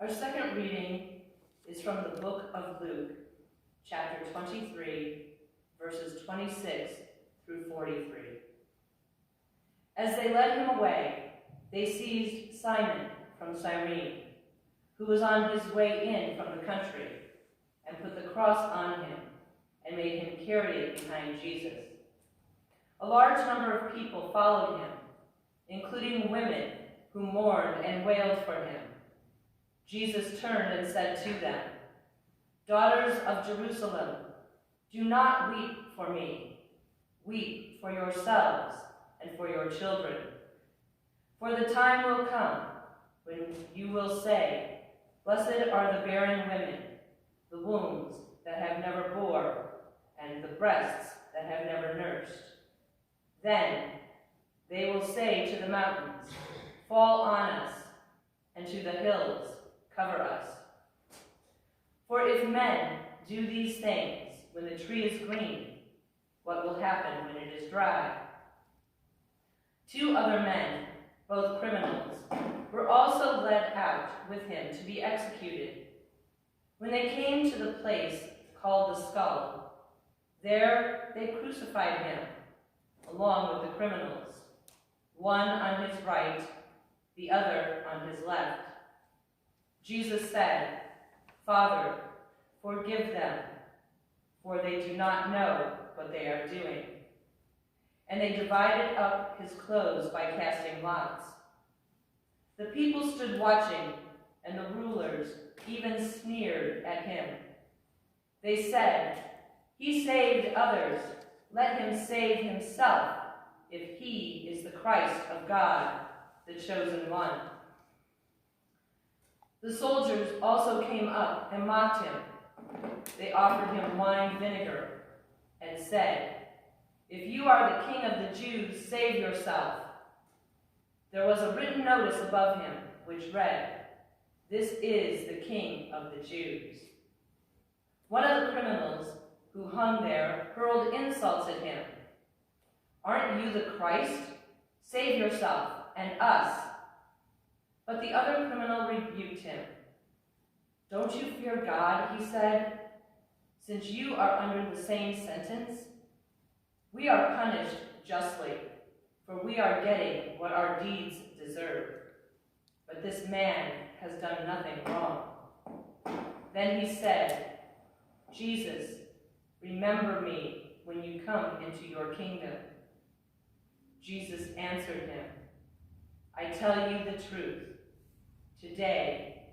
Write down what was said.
Our second reading is from the book of Luke, chapter 23, verses 26 through 43. As they led him away, they seized Simon from Cyrene, who was on his way in from the country, and put the cross on him and made him carry it behind Jesus. A large number of people followed him, including women who mourned and wailed for him. Jesus turned and said to them, "Daughters of Jerusalem, do not weep for me. Weep for yourselves and for your children. For the time will come when you will say, 'Blessed are the barren women, the wombs that have never bore, and the breasts that have never nursed.' Then they will say to the mountains, 'Fall on us,' and to the hills, 'Cover us.' For if men do these things when the tree is green, what will happen when it is dry?" 2 other men, both criminals, were also led out with him to be executed. When they came to the place called the Skull, there they crucified him, along with the criminals, one on his right, the other on his left. Jesus said, "Father, forgive them, for they do not know what they are doing." And they divided up his clothes by casting lots. The people stood watching, and the rulers even sneered at him. They said, "He saved others. Let him save himself, if he is the Christ of God, the chosen one." The soldiers also came up and mocked him. They offered him wine vinegar and said, "If you are the king of the Jews, save yourself." There was a written notice above him which read, "This is the King of the Jews." One of the criminals who hung there hurled insults at him. "Aren't you the Christ? Save yourself and us." But the other criminal rebuked him. "Don't you fear God," he said, "since you are under the same sentence? We are punished justly, for we are getting what our deeds deserve. But this man has done nothing wrong." Then he said, "Jesus, remember me when you come into your kingdom." Jesus answered him, "I tell you the truth. Today